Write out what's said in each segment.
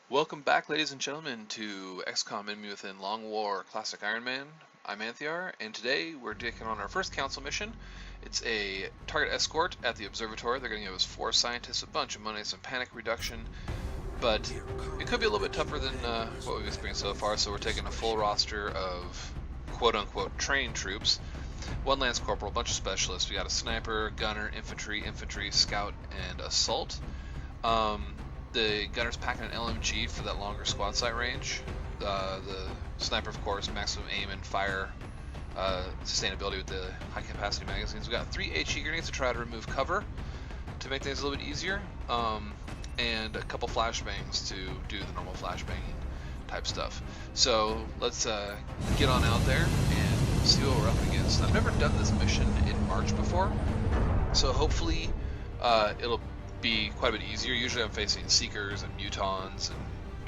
Welcome back, ladies and gentlemen, to XCOM Enemy Within Long War Classic Iron Man. I'm Anthiar, and today we're taking on our first council mission. It's a target escort at the observatory. They're going to give us 4 scientists, a bunch of money, some panic reduction, but it could be a little bit tougher than what we've experienced so far, so we're taking a full roster of quote-unquote trained troops. 1 Lance Corporal, a bunch of specialists. We got a sniper, gunner, infantry, scout, and assault. The gunner's packing an LMG for that longer squad sight range. The sniper, of course, maximum aim and fire sustainability with the high capacity magazines. We've got 3 HE grenades to try to remove cover to make things a little bit easier, and a couple flashbangs to do the normal flashbanging type stuff. So let's get on out there and see what we're up against. I've never done this mission in March before, so hopefully it'll be quite a bit easier. Usually I'm facing Seekers and Mutons and,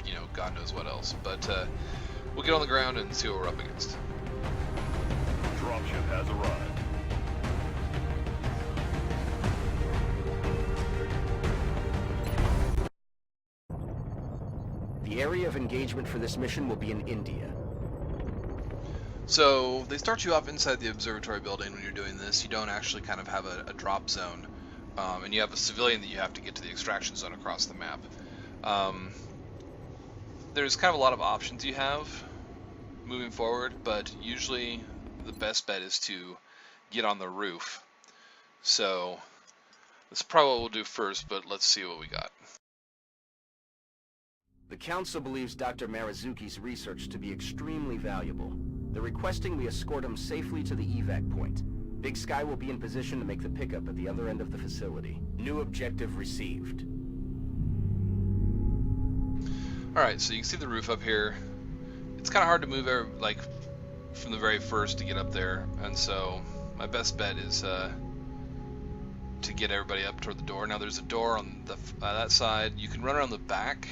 you know, God knows what else. But we'll get on the ground and see what we're up against. Dropship has arrived. The area of engagement for this mission will be in India. So they start you off inside the observatory building when you're doing this. You don't actually kind of have a drop zone. And you have a civilian that you have to get to the extraction zone across the map. There's kind of a lot of options you have moving forward, but usually the best bet is to get on the roof. So that's probably what we'll do first, but let's see what we got. The Council believes Dr. Marazuki's research to be extremely valuable. They're requesting we escort him safely to the evac point. Big Sky will be in position to make the pickup at the other end of the facility. New objective received. Alright, so you can see the roof up here. It's kind of hard to move from the very first to get up there, and so my best bet is to get everybody up toward the door. Now there's a door on that side. You can run around the back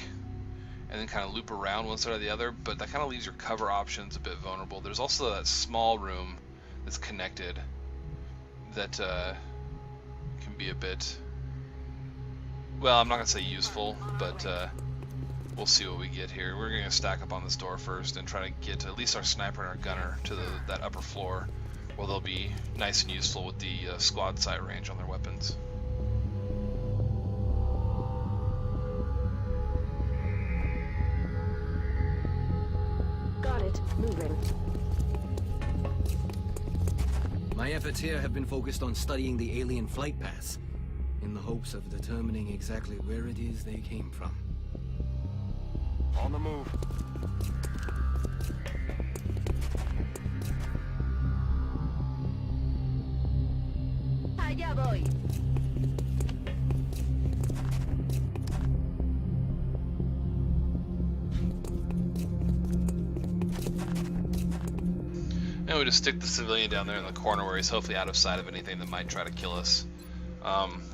and then kind of loop around one side or the other, but that kind of leaves your cover options a bit vulnerable. There's also that small room that's connected that can be a bit, well, I'm not going to say useful, but we'll see what we get here. We're going to stack up on this door first and try to get at least our sniper and our gunner to that upper floor, where they'll be nice and useful with the squad sight range on their weapons. Got it. Moving. My efforts here have been focused on studying the alien flight paths, in the hopes of determining exactly where it is they came from. On the move. Allá voy. And we just stick the civilian down there in the corner where he's hopefully out of sight of anything that might try to kill us.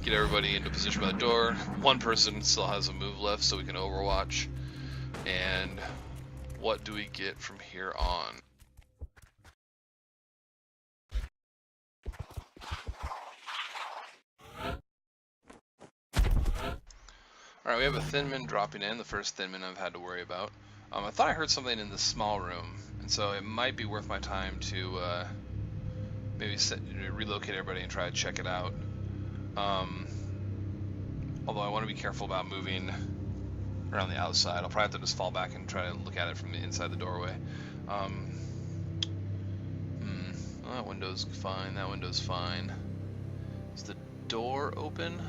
Get everybody into position by the door. 1 person still has a move left, so we can overwatch. And what do we get from here on? Alright, we have a Thinman dropping in, the first Thinman I've had to worry about. I thought I heard something in the small room, and so it might be worth my time to maybe relocate everybody and try to check it out. Although I want to be careful about moving around the outside. I'll probably have to just fall back and try to look at it from the inside the doorway. Well, that window's fine, that window's fine. Is the door open?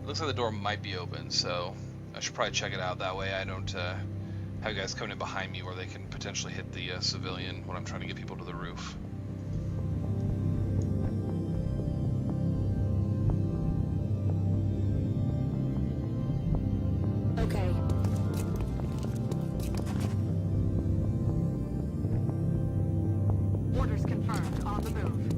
It looks like the door might be open, so I should probably check it out. That way I don't have guys coming in behind me where they can potentially hit the civilian when I'm trying to get people to the roof. Okay. Orders confirmed. On the move.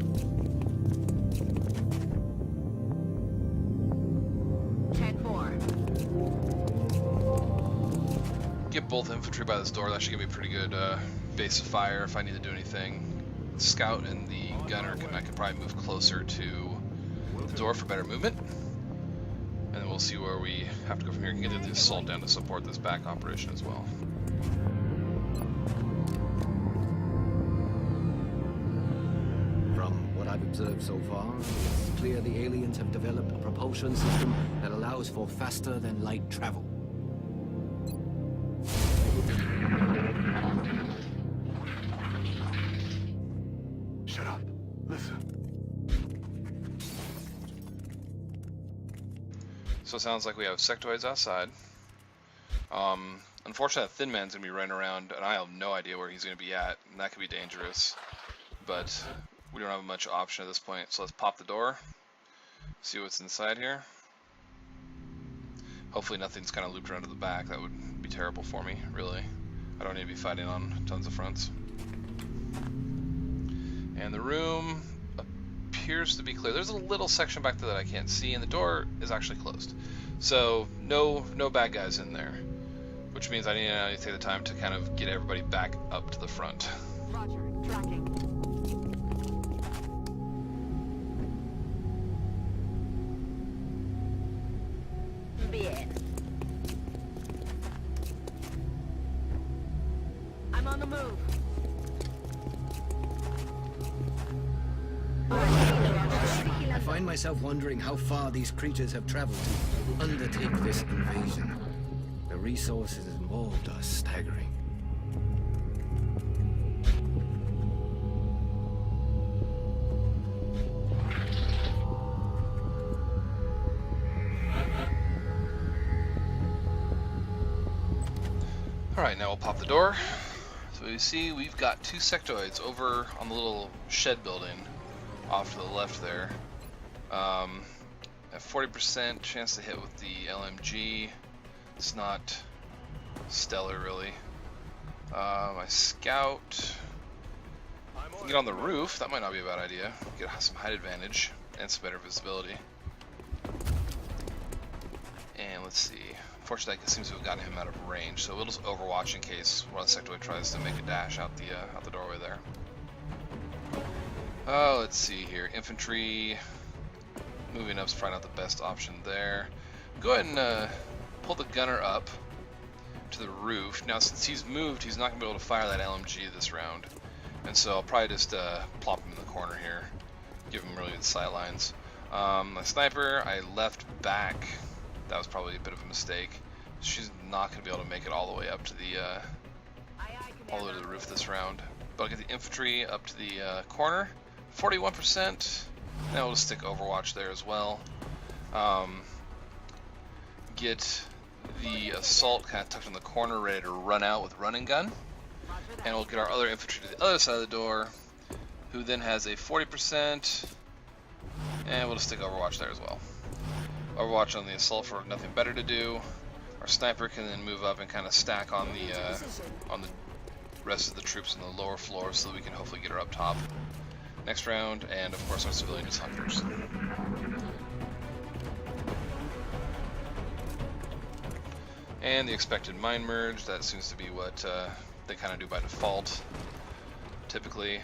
Get both infantry by this door. That should give me a pretty good base of fire if I need to do anything. The scout and the gunner I can probably move closer to the door for better movement. And then we'll see where we have to go from here. We can get the assault down to support this back operation as well. From what I've observed so far, it's clear the aliens have developed a propulsion system that allows for faster than light travel. Shut up. Listen. So it sounds like we have sectoids outside. Unfortunately, Thin Man's going to be running around, and I have no idea where he's going to be at, and that could be dangerous. But we don't have much option at this point, so let's pop the door, see what's inside here. Hopefully nothing's kind of looped around to the back. That would be terrible for me, really. I don't need to be fighting on tons of fronts. And the room appears to be clear. There's a little section back there that I can't see, and the door is actually closed. So no bad guys in there, which means I need to take the time to kind of get everybody back up to the front. Roger. Tracking. Bien. I'm on the move. I find myself wondering how far these creatures have traveled to undertake this invasion. The resources involved are staggering. Alright, now we'll pop the door. So you see we've got two sectoids over on the little shed building off to the left there. A 40% chance to hit with the LMG. It's not stellar really. My scout can get on the roof. That might not be a bad idea. Get some height advantage and some better visibility. And let's see. Unfortunately, it seems to have gotten him out of range, so we'll just overwatch in case one of the sectoid tries to make a dash out the doorway there. Oh, let's see here. Infantry moving up is probably not the best option there. Go ahead and pull the gunner up to the roof. Now, since he's moved, he's not going to be able to fire that LMG this round, and so I'll probably just plop him in the corner here, give him really good sight lines. My sniper, I left back. That was probably a bit of a mistake. She's not going to be able to make it all the way up to the roof this round. But I'll get the infantry up to the corner. 41%. Now we'll just stick Overwatch there as well. Get the assault kind of tucked in the corner, ready to run out with running gun. And we'll get our other infantry to the other side of the door, who then has a 40%. And we'll just stick Overwatch there as well. Overwatch on the assault for nothing better to do. Our sniper can then move up and kind of stack on the rest of the troops on the lower floor, so that we can hopefully get her up top next round. And of course our civilian is hunters. And the expected mine merge. That seems to be what they kind of do by default. Typically,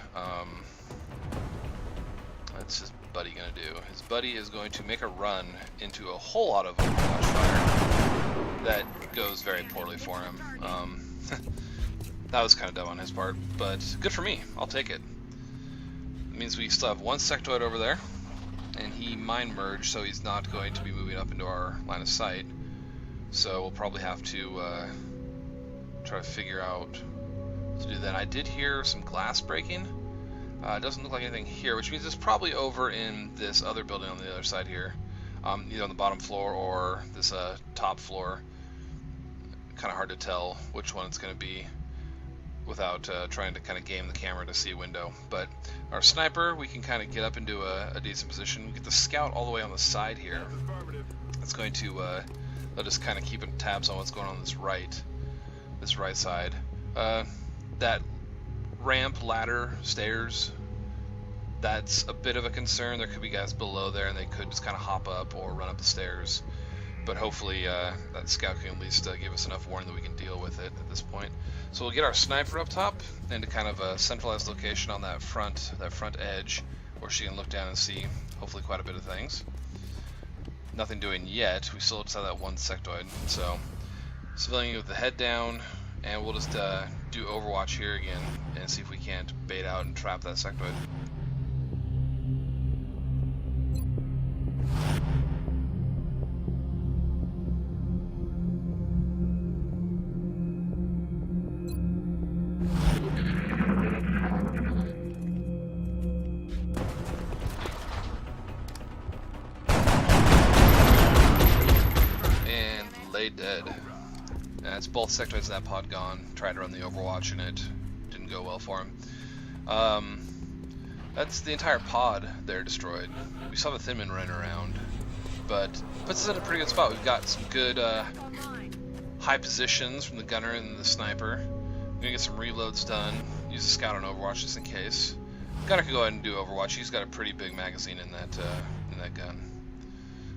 that's his buddy gonna do. His buddy is going to make a run into a whole lot of Overwatch fire. That goes very poorly for him. That was kind of dumb on his part, but good for me. I'll take it. It means we still have one sectoid over there, and he mine merged, so he's not going to be moving up into our line of sight. So we'll probably have to try to figure out what to do then. I did hear some glass breaking. It doesn't look like anything here, which means it's probably over in this other building on the other side here, either on the bottom floor or this top floor. Kind of hard to tell which one it's going to be without trying to kind of game the camera to see a window. But our sniper, we can kind of get up into a decent position. We get the scout all the way on the side here. It's going to let us kind of keep tabs on what's going on this right side. That ramp, ladder, stairs, that's a bit of a concern. There could be guys below there, and they could just kind of hop up or run up the stairs. But hopefully that scout can at least give us enough warning that we can deal with it at this point. So we'll get our sniper up top into kind of a centralized location on that front edge, where she can look down and see hopefully quite a bit of things. nothing doing yet. We still just have that one sectoid. So civilian with the head down, and we'll just do Overwatch here again and see if we can't bait out and trap that sectoid. Dead. And that's both sectoids of that pod gone. Tried to run the Overwatch and it didn't go well for him. That's the entire pod there destroyed. We saw the Thinman running around, but puts us in a pretty good spot. We've got some good high positions from the gunner and the sniper. We're gonna get some reloads done. Use the scout on Overwatch just in case. Gunner can go ahead and do Overwatch. He's got a pretty big magazine in that gun.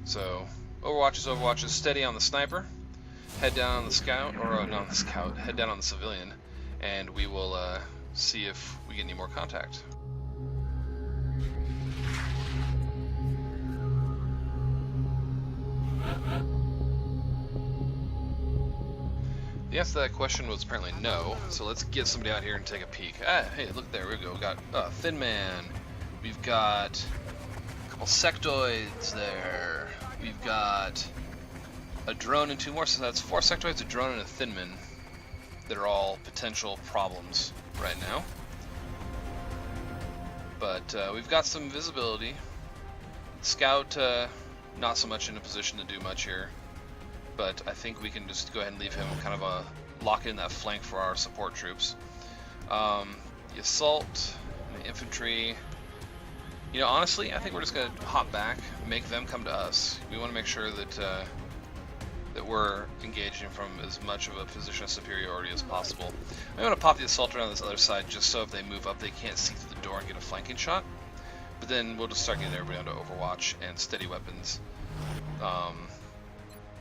So Overwatch is steady on the sniper. Head down on the scout, or not on the scout, head down on the civilian, and we will see if we get any more contact. The answer to that question was apparently no, so let's get somebody out here and take a peek. Ah, hey, look, there we go. We got Thin Man. We've got a couple sectoids there. We've got a drone and 2 more, so that's 4 sectoids, a drone, and a Thinman that are all potential problems right now. But we've got some visibility. Scout, not so much in a position to do much here, but I think we can just go ahead and leave him kind of lock in that flank for our support troops. The assault, and the infantry. You know, honestly, I think we're just going to hop back, make them come to us. We want to make sure that that we're engaging from as much of a position of superiority as possible. I'm going to pop the assault around this other side just so if they move up they can't see through the door and get a flanking shot. But then we'll just start getting everybody onto Overwatch and steady weapons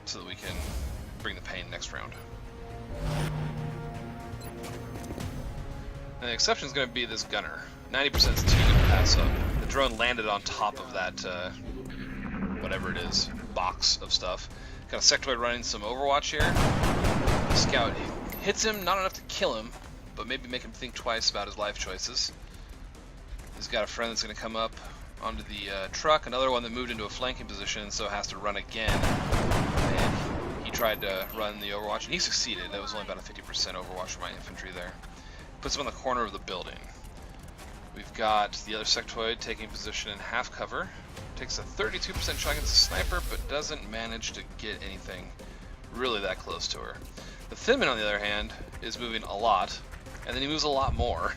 so that we can bring the pain next round. And the exception is going to be this gunner. 90% is too good to pass up. The drone landed on top of that, whatever it is, box of stuff. Got a sectoid running some Overwatch here. The scout hits him, not enough to kill him, but maybe make him think twice about his life choices. He's got a friend that's going to come up onto the truck, another one that moved into a flanking position, so has to run again. And he tried to run the Overwatch, and he succeeded. That was only about a 50% Overwatch for my infantry there. Puts him on the corner of the building. We've got the other sectoid taking position in half cover. Takes a 32% shot against the sniper, but doesn't manage to get anything really that close to her. The Thinman, on the other hand, is moving a lot, and then he moves a lot more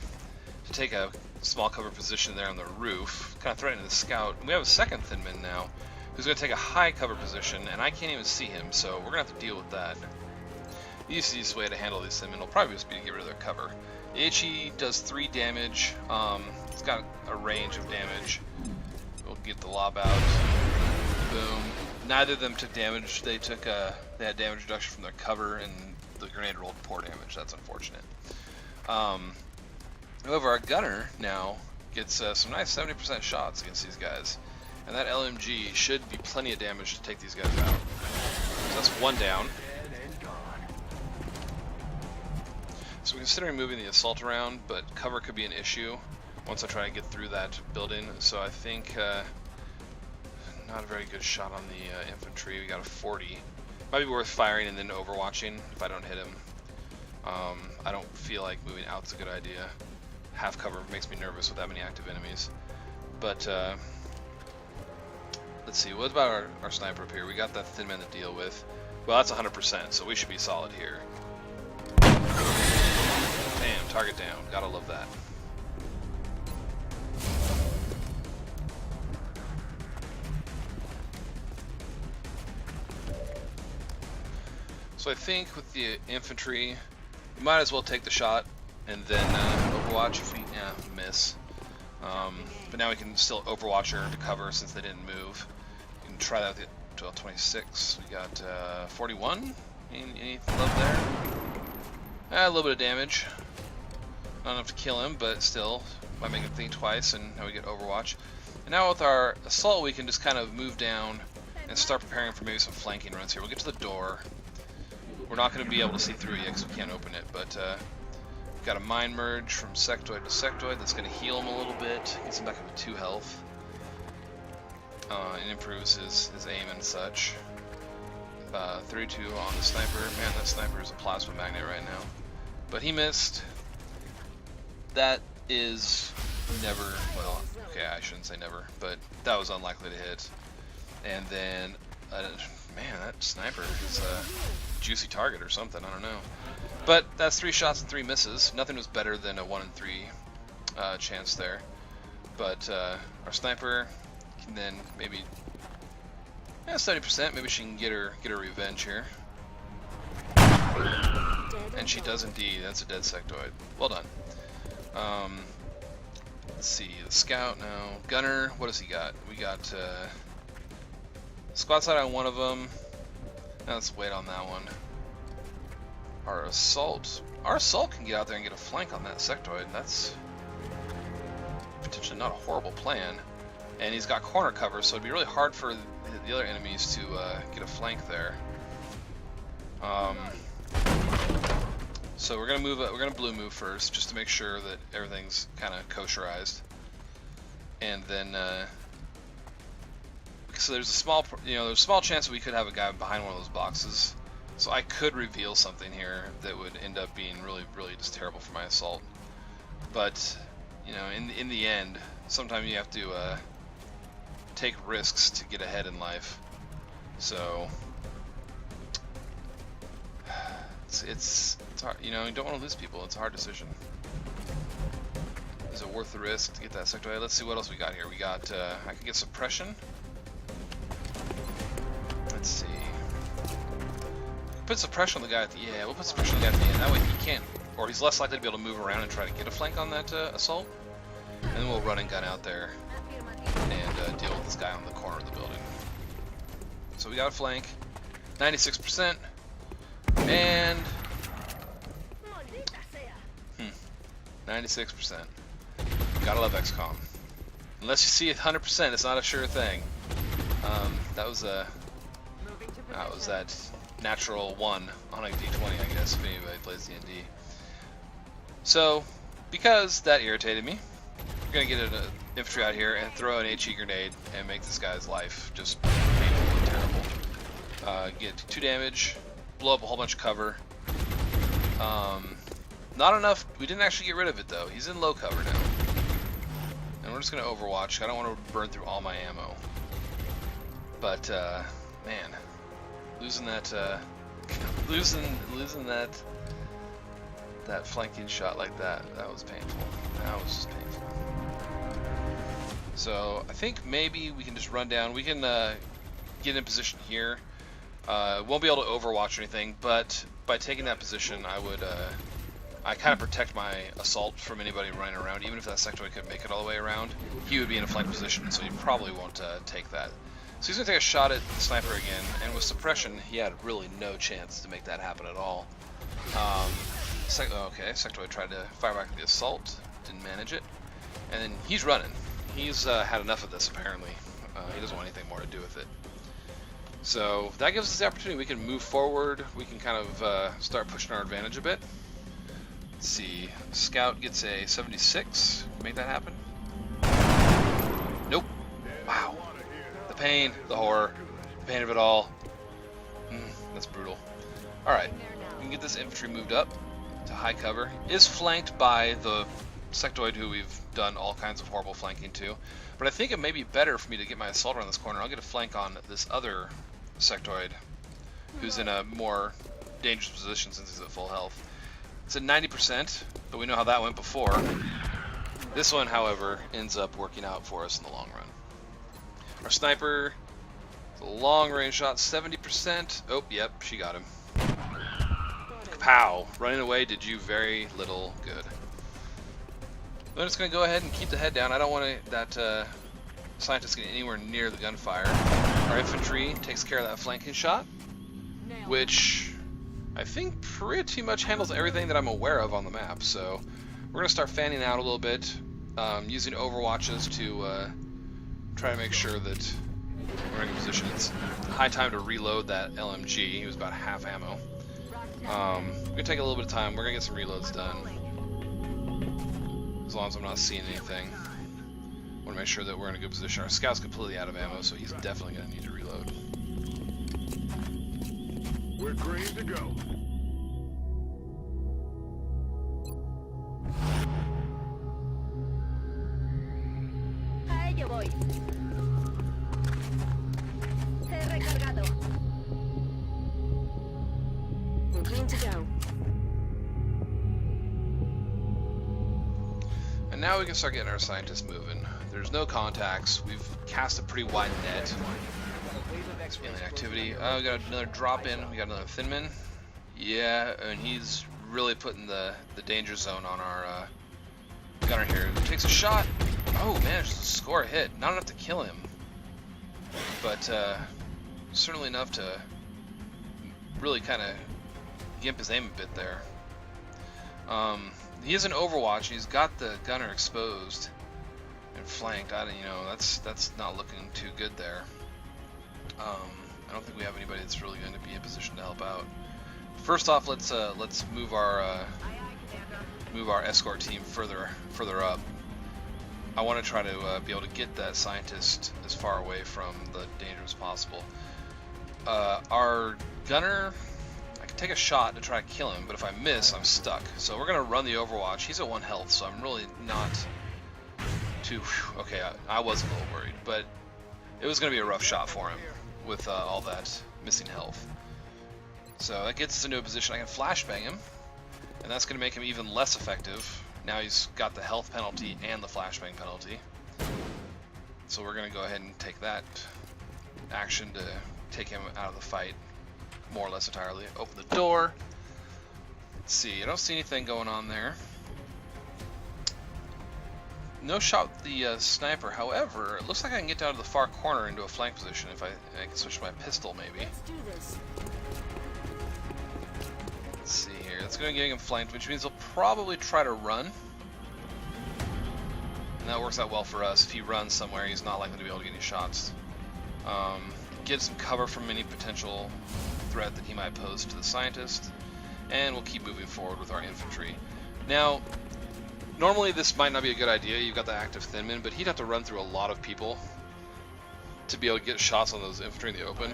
to take a small cover position there on the roof, kind of threatening the scout. And we have a second Thinman now, who's going to take a high cover position, and I can't even see him, so we're going to have to deal with that. The easiest way to handle these Thinmen will probably just be to get rid of their cover. The HE does 3 damage. It's got a range of damage. We'll get the lob out. Boom. Neither of them took damage. They had damage reduction from their cover, and the grenade rolled poor damage. That's unfortunate. However, our gunner now gets some nice 70% shots against these guys, and that LMG should be plenty of damage to take these guys out. So that's 1 down. So we're considering moving the assault around, but cover could be an issue once I try to get through that building. So I think not a very good shot on the infantry. We got a 40. Might be worth firing and then overwatching if I don't hit him. I don't feel like moving out's a good idea. Half cover makes me nervous with that many active enemies. But let's see, what about our sniper up here? We got that Thin Man to deal with. Well, that's 100%, so we should be solid here. Damn, target down. Gotta love that. So I think with the infantry, we might as well take the shot and then overwatch if we miss. But now we can still overwatch her to cover since they didn't move. You can try that with the 1226. We got 41. Any love there? A little bit of damage. Not enough to kill him, but still might make him think twice, and now we get overwatch. And now with our assault, we can just kind of move down and start preparing for maybe some flanking runs here. We'll get to the door. We're not going to be able to see through it yet because we can't open it, but we've got a mind merge from sectoid to sectoid that's going to heal him a little bit, gets him back up to 2 health, and improves his aim and such. 32 on the sniper. Man, that sniper is a plasma magnet right now. But he missed. That is never, well, okay, I shouldn't say never, but that was unlikely to hit. And then, man, that sniper is a juicy target or something, I don't know. But that's 3 shots and 3 misses. Nothing was better than a 1 in 3 chance there. But our sniper can then maybe, 70%, maybe she can get her revenge here. And she does indeed. That's a dead sectoid. Well done. Let's see, the scout now. Gunner, what does he got? We got squad sight on one of them. Now let's wait on that one. Our assault can get out there and get a flank on that sectoid. That's potentially not a horrible plan. And he's got corner cover, so it'd be really hard for the other enemies to get a flank there. So we're gonna move. We're gonna blue move first, just to make sure that everything's kind of kosherized. And then, so there's a small, there's a small chance that we could have a guy behind one of those boxes. So I could reveal something here that would end up being really, really just terrible for my assault. But in the end, sometimes you have to take risks to get ahead in life. So it's hard, you don't want to lose people. It's a hard decision. Is it worth the risk to get that sector? Let's see what else we got here. We got I can get suppression. Let's see. Put suppression on the guy at the we'll put suppression on the guy at the end. That way he can't, or he's less likely to be able to move around and try to get a flank on that assault. And then we'll run and gun out there and deal with this guy on the corner of the building. So we got a flank, 96%, and 96%. Gotta love XCOM. Unless you see 100%, it's not a sure thing. That was that natural 1 on a D20, I guess, if anybody plays D&D. So, because that irritated me, we're gonna get an infantry out here and throw an HE grenade and make this guy's life just painful and terrible. Get 2 damage, blow up a whole bunch of cover. Not enough. We didn't actually get rid of it though. He's in low cover now, and we're just gonna overwatch. I don't want to burn through all my ammo. But man, losing that that flanking shot like that was painful. That was just painful. So I think maybe we can just run down. We can get in position here. Won't be able to overwatch or anything, but by taking that position, I kind of protect my assault from anybody running around. Even if that sectoid couldn't make it all the way around, he would be in a flank position, so he probably won't take that. So he's gonna take a shot at the sniper again, and with suppression, he had really no chance to make that happen at all. Okay, sectoid tried to fire back at the assault, didn't manage it, and then he's running. He's had enough of this apparently. He doesn't want anything more to do with it. So that gives us the opportunity. We can move forward. We can kind of start pushing our advantage a bit. Let's see. Scout gets a 76. Make that happen. Nope. Wow. The pain, the horror, the pain of it all. That's brutal. Alright. We can get this infantry moved up to high cover. Is flanked by the sectoid who we've done all kinds of horrible flanking to. But I think it may be better for me to get my assault around this corner. I'll get a flank on this other sectoid who's in a more dangerous position since he's at full health. It's at 90%, but we know how that went before. This one, however, ends up working out for us in the long run. Our sniper, a long range shot, 70%. Oh, yep, she got him. Pow! Running away did you very little good. I'm just going to go ahead and keep the head down. I don't want that scientist getting anywhere near the gunfire. Our infantry takes care of that flanking shot, which I think pretty much handles everything that I'm aware of on the map. So we're going to start fanning out a little bit, using overwatches to try to make sure that We're in a good position. It's high time to reload that LMG. He was about half ammo. We're gonna take a little bit of time. We're gonna get some reloads done. As long as I'm not seeing anything. Want to make sure that we're in a good position. Our scout's completely out of ammo, so he's definitely gonna need to reload. We're green to go. A ello voy. He recargado. We're green to go. And now we can start getting our scientists moving. There's no contacts. We've cast a pretty wide net. Scaling activity. We got another drop in. We got another Thinman. Yeah, and he's really putting the danger zone on our gunner here. Takes a shot. Oh, managed to score a hit. Not enough to kill him, but certainly enough to really kind of gimp his aim a bit there. He is an Overwatch. He's got the gunner exposed and flanked. That's not looking too good there. I don't think we have anybody that's really going to be in position to help out. First off, let's move our escort team further up. I want to try to be able to get that scientist as far away from the danger as possible. Our gunner, I can take a shot to try to kill him, but if I miss, I'm stuck. So we're going to run the Overwatch. He's at 1 health, so I'm really not too... Okay, I was a little worried, but it was going to be a rough shot for him with all that missing health. So that gets us into a position I can flashbang him, and that's going to make him even less effective. Now he's got the health penalty and the flashbang penalty. So we're going to go ahead and take that action to take him out of the fight more or less entirely. Open the door. Let's see, I don't see anything going on there. No shot with the sniper. However, it looks like I can get down to the far corner into a flank position if I can switch to my pistol maybe. Let's do this. Let's see here. That's going to get him flanked, which means he'll probably try to run. And that works out well for us. If he runs somewhere, he's not likely to be able to get any shots. Get some cover from any potential threat that he might pose to the scientist. And we'll keep moving forward with our infantry. Now, normally this might not be a good idea. You've got the active Thinman, but he'd have to run through a lot of people to be able to get shots on those infantry in the open.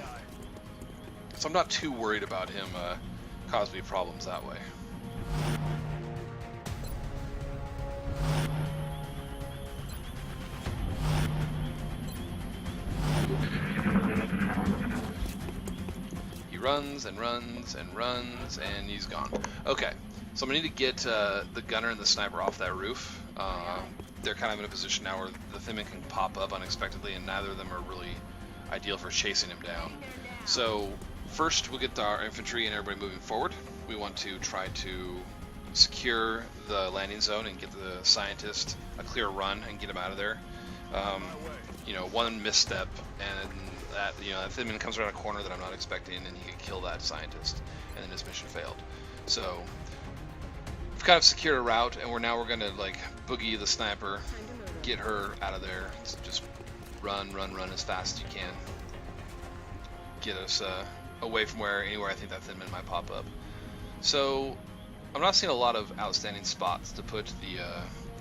So I'm not too worried about him causing me problems that way. He runs and runs and runs, and he's gone. Okay, so I'm gonna need to get the gunner and the sniper off that roof. They're kind of in a position now where the Thinman can pop up unexpectedly, and neither of them are really ideal for chasing him down. So first, we'll get our infantry and everybody moving forward. We want to try to secure the landing zone and get the scientist a clear run and get him out of there. One misstep and that Thinman comes around a corner that I'm not expecting, and he could kill that scientist, and then his mission failed. So we've kind of secured a route, and we're gonna like boogie the sniper, get her out of there. Just run as fast as you can. Get us away from anywhere I think that Thinman might pop up. So I'm not seeing a lot of outstanding spots to put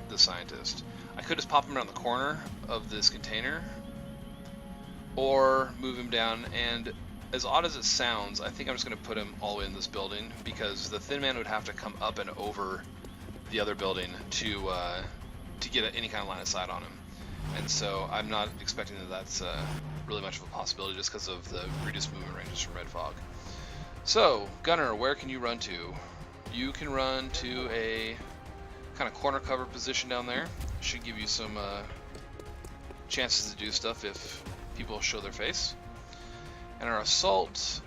the scientist. I could just pop him around the corner of this container, or move him down. And as odd as it sounds, I think I'm just going to put him all in this building, because the Thinman would have to come up and over the other building to get any kind of line of sight on him. And so I'm not expecting that's really much of a possibility, just because of the reduced movement ranges from Red Fog. So, Gunner, where can you run to? You can run to a kind of corner cover position down there. Should give you some chances to do stuff if people show their face. And our assault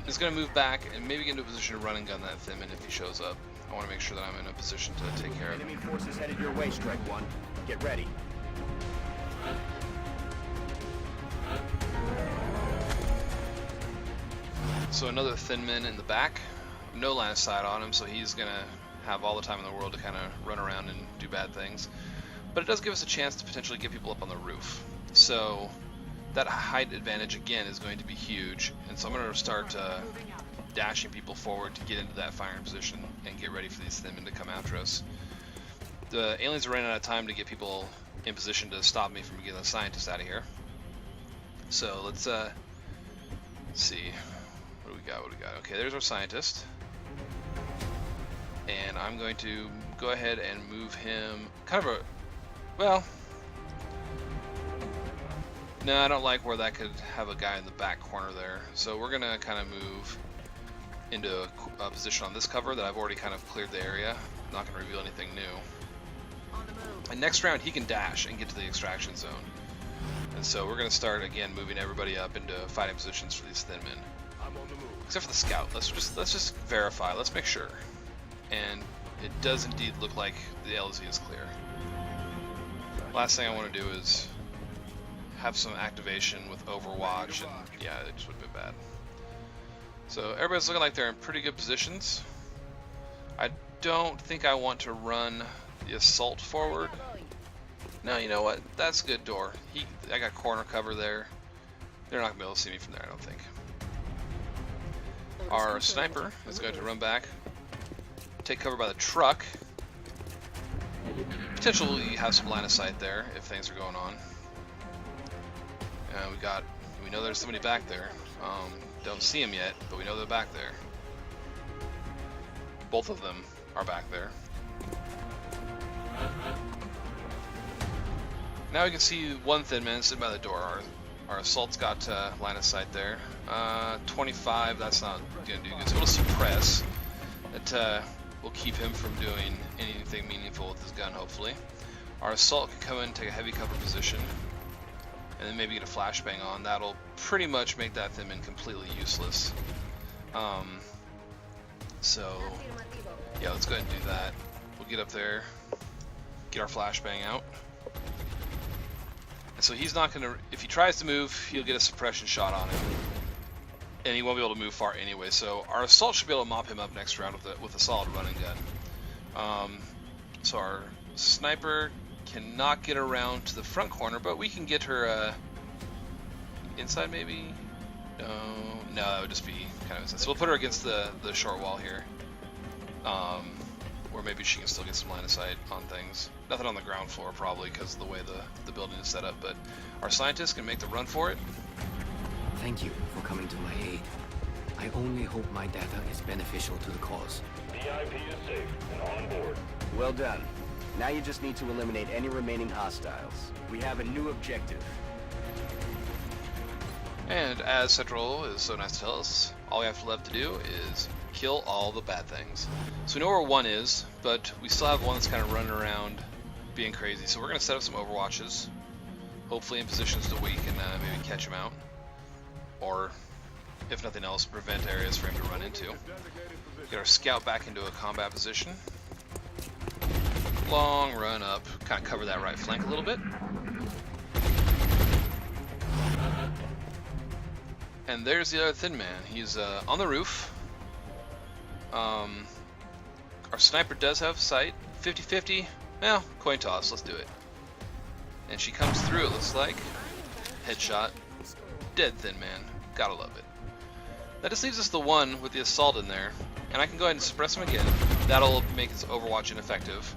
is going to move back and maybe get into a position to run and gun that Thinman if he shows up. I want to make sure that I'm in a position to take care of him. Enemy forces headed your way, Strike One. Get ready. So another Thinman in the back. No line of sight on him, so he's going to have all the time in the world to kind of run around and do bad things. But it does give us a chance to potentially get people up on the roof. So that height advantage again is going to be huge, and so I'm going to start dashing people forward to get into that firing position and get ready for these thin men to come after us. The aliens are running out of time to get people in position to stop me from getting the scientist out of here. So let's see. What do we got? Okay, there's our scientist. And I'm going to go ahead and move him well, no, I don't like where that could have a guy in the back corner there. So we're gonna kind of move into a position on this cover that I've already kind of cleared the area. I'm not gonna reveal anything new. And next round he can dash and get to the extraction zone. And so we're gonna start again moving everybody up into fighting positions for these thin men. I'm on the move. Except for the scout. Let's just verify. Let's make sure. And it does indeed look like the LZ is clear. Last thing I want to do is have some activation with Overwatch, and yeah, it just would have been bad. So everybody's looking like they're in pretty good positions. I don't think I want to run the assault forward. No, you know what? That's a good door. I got corner cover there. They're not gonna be able to see me from there, I don't think. Our sniper is going to run back, take cover by the truck. Potentially have some line of sight there if things are going on. We know there's somebody back there. Don't see him yet, but we know they're back there. Both of them are back there. Now we can see one thin man sitting by the door. Our assault's got line of sight there. 25, that's not gonna do good. So it'll suppress. It will keep him from doing anything meaningful with his gun, hopefully. Our assault can come in and take a heavy cover position, and then maybe get a flashbang on. That'll pretty much make that thin man completely useless. So yeah, let's go ahead and do that. We'll get up there, get our flashbang out. And so he's not gonna, if he tries to move, he'll get a suppression shot on him, and he won't be able to move far anyway. So our assault should be able to mop him up next round with a solid running gun. So our sniper cannot get around to the front corner, but we can get her inside maybe. No, that would just be kind of inside. So we'll put her against the short wall here, where maybe she can still get some line of sight on things. Nothing on the ground floor probably because of the way the building is set up, but our scientist can make the run for it. Thank you for coming to my aid. I only hope my data is beneficial to the cause. VIP is safe and on board. Well done. Now you just need to eliminate any remaining hostiles. We have a new objective. And as Central is so nice to tell us, all we have left to do is kill all the bad things. So we know where one is, but we still have one that's kind of running around being crazy. So we're going to set up some overwatches, hopefully in positions to where we can maybe catch him out, or if nothing else, prevent areas for him to run into. Get our scout back into a combat position. Long run up, kind of cover that right flank a little bit. And there's the other thin man. He's on the roof. Our sniper does have sight. 50-50. Well, coin toss. Let's do it. And she comes through, it looks like. Headshot. Dead thin man. Gotta love it. That just leaves us the one with the assault in there. And I can go ahead and suppress him again. That'll make his overwatch ineffective.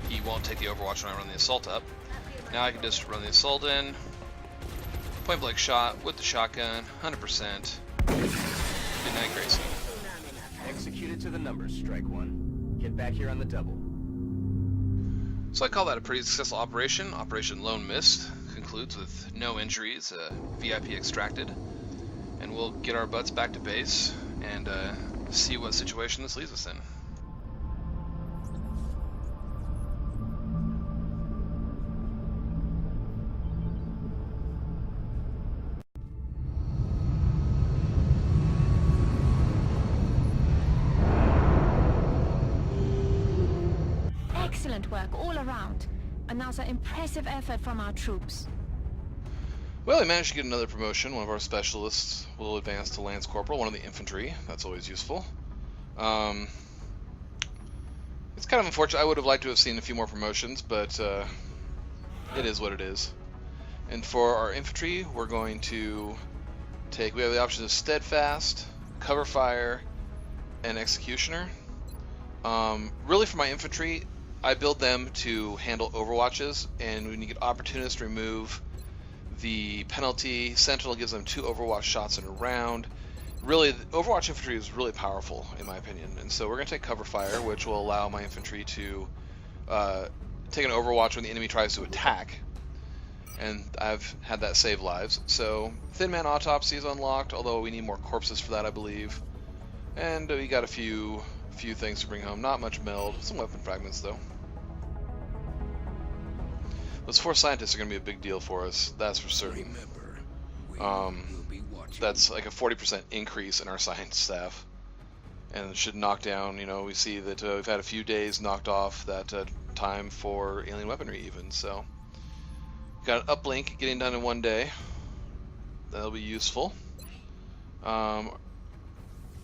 He won't take the overwatch when I run the assault up. Now I can just run the assault in. Point blank shot with the shotgun. 100%. Good night, Gracie. Executed to the numbers, Strike One. Get back here on the double. So I call that a pretty successful operation. Operation Lone Mist concludes with no injuries, VIP extracted, and we'll get our butts back to base and see what situation this leaves us in. Excellent work all around. Another impressive effort from our troops. Well, we managed to get another promotion. One of our specialists will advance to Lance Corporal, one of the infantry. That's always useful. It's kind of unfortunate. I would have liked to have seen a few more promotions, but it is what it is. And for our infantry, we're going to we have the options of steadfast, cover fire, and executioner. Really for my infantry, I build them to handle overwatches, and when you get opportunists, remove the penalty. Sentinel gives them 2 overwatch shots in a round. Really, overwatch infantry is really powerful in my opinion, and so we're going to take cover fire, which will allow my infantry to take an overwatch when the enemy tries to attack, and I've had that save lives. So Thin Man Autopsy is unlocked, although we need more corpses for that, I believe. And we got a few things to bring home. Not much meld, some weapon fragments though. Those 4 scientists are going to be a big deal for us, that's for certain. That's like a 40% increase in our science staff, and it should knock down, we see that we've had a few days knocked off that time for alien weaponry even, so got an uplink getting done in 1 day. That'll be useful.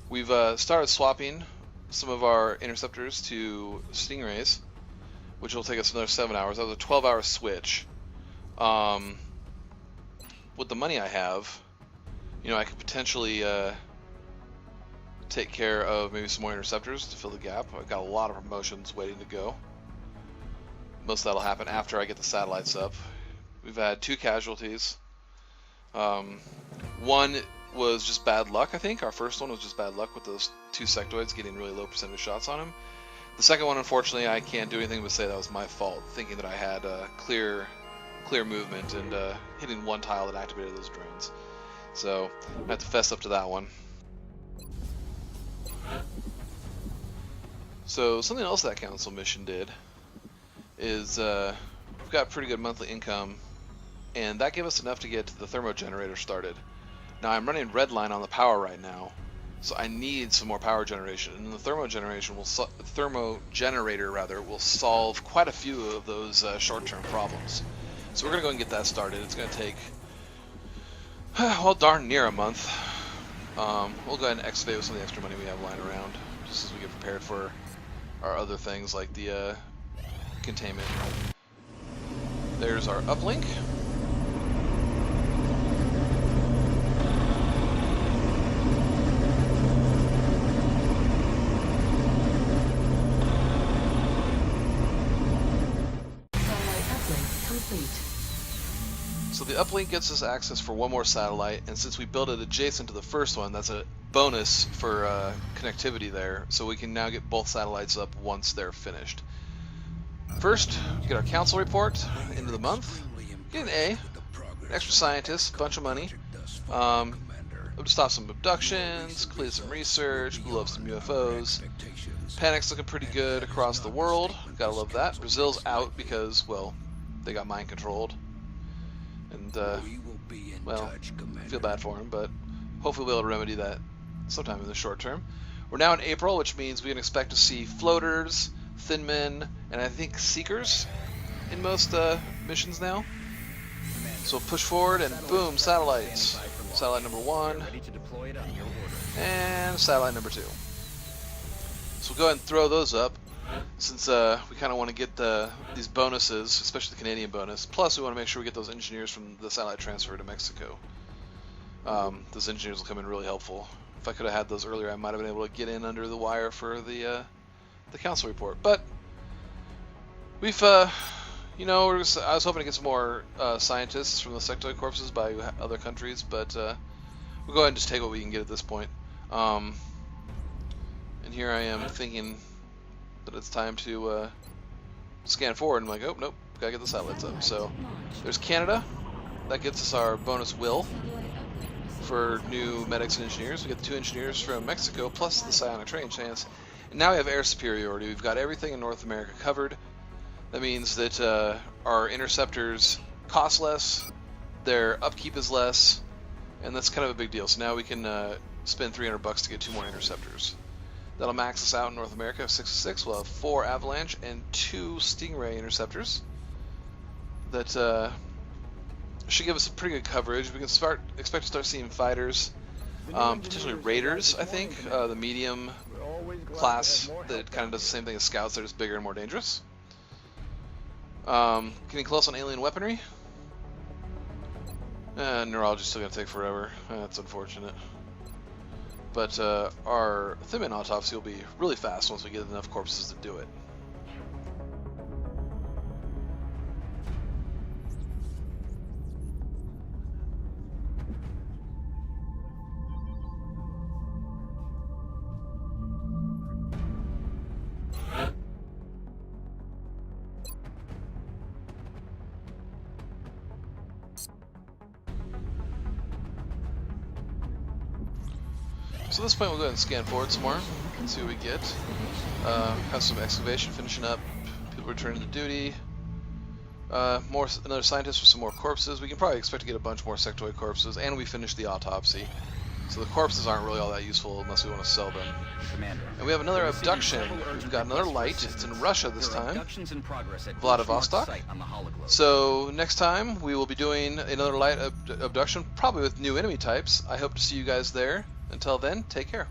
We've started swapping some of our interceptors to Stingrays, which will take us another 7 hours. That was a 12-hour switch. With the money I have, I could potentially take care of maybe some more interceptors to fill the gap. I've got a lot of promotions waiting to go. Most of that'll happen after I get the satellites up. We've had 2 casualties. One was just bad luck, I think. Our first one was just bad luck with those 2 sectoids getting really low percentage shots on him. The second one, unfortunately, I can't do anything but say that was my fault, thinking that I had clear movement and hitting one tile that activated those drones. So I have to fess up to that one. So something else that council mission did is we've got pretty good monthly income, and that gave us enough to get the thermo generator started. Now I'm running redline on the power right now, so I need some more power generation, and the thermo generator will solve quite a few of those short-term problems. So we're gonna go and get that started. It's gonna take well, darn near a month. We'll go ahead and excavate with some of the extra money we have lying around, just as we get prepared for our other things like the containment. There's our uplink. So the uplink gets us access for 1 more satellite, and since we built it adjacent to the first one, that's a bonus for connectivity there, so we can now get both satellites up once they're finished. First, get our council report, end of the month, get an A, an extra scientist, bunch of money, to stop some abductions, complete some research, blew up some UFOs. Panic's looking pretty good across the world, gotta love that. Brazil's out because, well, they got mind controlled. And, well, I feel bad for him, but hopefully we'll be able to remedy that sometime in the short term. We're now in April, which means we can expect to see floaters, thin men, and I think seekers in most missions now. So we'll push forward and boom, satellites. Satellite number 1, and satellite number 2. So we'll go ahead and throw those up, since we kind of want to get these bonuses, especially the Canadian bonus. Plus, we want to make sure we get those engineers from the satellite transfer to Mexico. Those engineers will come in really helpful. If I could have had those earlier, I might have been able to get in under the wire for the council report. But we've, I was hoping to get some more scientists from the sectoid corpses by other countries, but we'll go ahead and just take what we can get at this point. And here I am thinking that it's time to scan forward, and I'm like, oh, nope, gotta get the satellites up. So there's Canada. That gets us our bonus will for new medics and engineers. We get the 2 engineers from Mexico, plus the psionic training chance. And now we have air superiority. We've got everything in North America covered. That means that our interceptors cost less, their upkeep is less, and that's kind of a big deal. So now we can spend $300 to get 2 more interceptors. That'll max us out in North America, 6-6. We'll have 4 Avalanche and 2 Stingray interceptors. That should give us pretty good coverage. We can expect to start seeing fighters, potentially raiders, I think. The medium class that kind of does the same thing as scouts, they're just bigger and more dangerous. Getting close on alien weaponry. Neurology's still gonna take forever. That's unfortunate. But our Thimin autopsy will be really fast once we get enough corpses to do it. So at this point we'll go ahead and scan forward some more and see what we get. Have some excavation finishing up, people returning to duty, another scientist with some more corpses. We can probably expect to get a bunch more sectoid corpses, and we finished the autopsy. So the corpses aren't really all that useful unless we want to sell them. Commander. And we have another abduction. We've got another light. It's in Russia this time, Vladivostok. So next time we will be doing another light abduction, probably with new enemy types. I hope to see you guys there. Until then, take care.